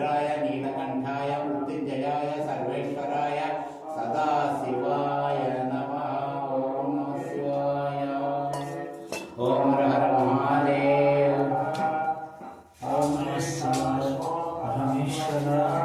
रुद्राय नीलकंठाय मृत्युंजयाय सर्वेश्वराय सदाशिवाय नमः। ओम नमः शिवाय। ओम हर हर महादेव। ओम नमः शिवाय परमेश्वराय।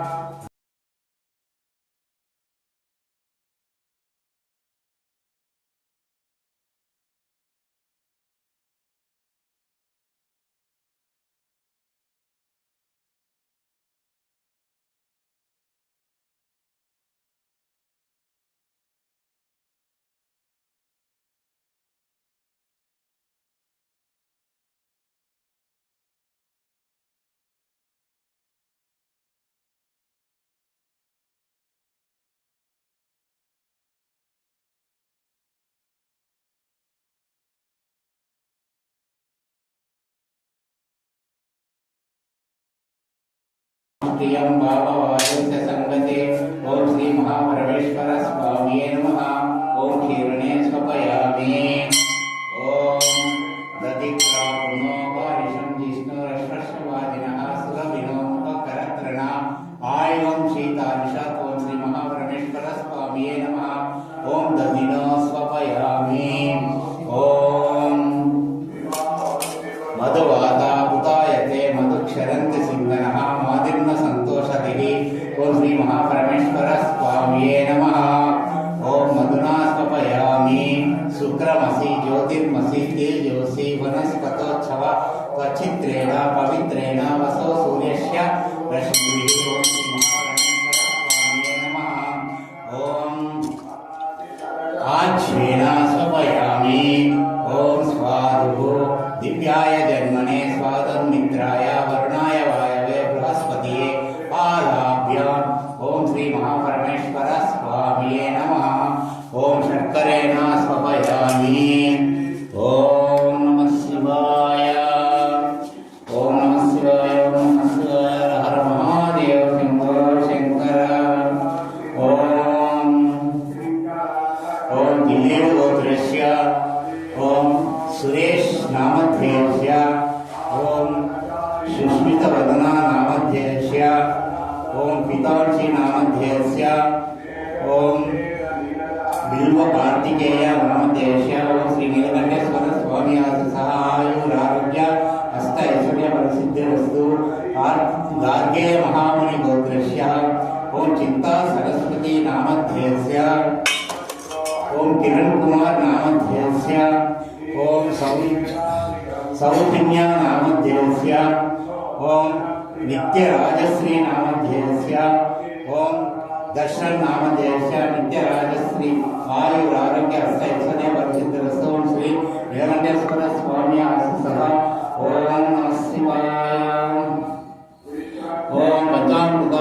प्रियं भाववायुस्य संगते। ओम श्री महापरमेश्वर स्वामिये नमः। ओम क्षीरणे स्वपयामि। ओम दधिक्रापुनो वारिशं जिष्णुरश्वश्वादिनः सुरभिनो मुखकरत्रणा आयुवं शीतानिषत्। ओम श्री महापरमेश्वर स्वामिये नमः। ओम दधिनो स्वपयामि। ओम मधुवाता उतायते मधुक्षरन्ति सिंहनः मादिर्न संतोषतिः। ओम श्री महापरमेश्वर स्वामिये नमः। ओम मधुना स्वपयामि। शुक्रमसि ज्योतिर्मसि तेजोसि वनस्पतोत्सव त्वचित्रेण पवित्रेण वसो सूर्यस्य रश्मिभिः। ओम श्री महापरमेश्वर स्वामिये नमः। ओम आज्ञेन स्वपयामि। ओम स्वादुः दिव्याय जन्मने स्वादन्मित्राय वरुणाय वायवे बृहस्पतिये आदाभ्याम्। ओम श्री महापरमेश्वर स्वामिये नमः। ओम शर्करेण स्वपयामि। ओम नमः शिवाय। ओम नमः शिवाय। ओम नमः शिवाय। हर महादेव शंभो शंकर। ओम दिलीप गोत्रस्य ओम सुरेश नामध्येयस्य ओम सुष्मितवदना नामध्येयस्य ओम पितांशी नामध्येयस्य ओम बिल्वकार्तिकेय नामध्येयस्य ओम श्री नीलकंठेश्वर स्वामी सह आयुरारोग्य अष्ट ऐश्वर्य प्रसिद्धिरस्तु। गार्गे महामुनि गोत्रस्य ओम चिंता सरस्वती नामध्येयस्य ओम किरण कुमार नामध्येयस्य ओम सौजन्या नामध्येयस्य ओम नित्यराजश्री नामध्येयस्य ओम दर्शन नामध्येयस्य नित्यराजश्री आयुरारोग्य अष्टैश्वर्य प्रसिद्धिरस्तु। ओम श्री नीलकंठेश्वर स्वामी आशीसः। ओम नमः शिवाय। ओम पंचामृत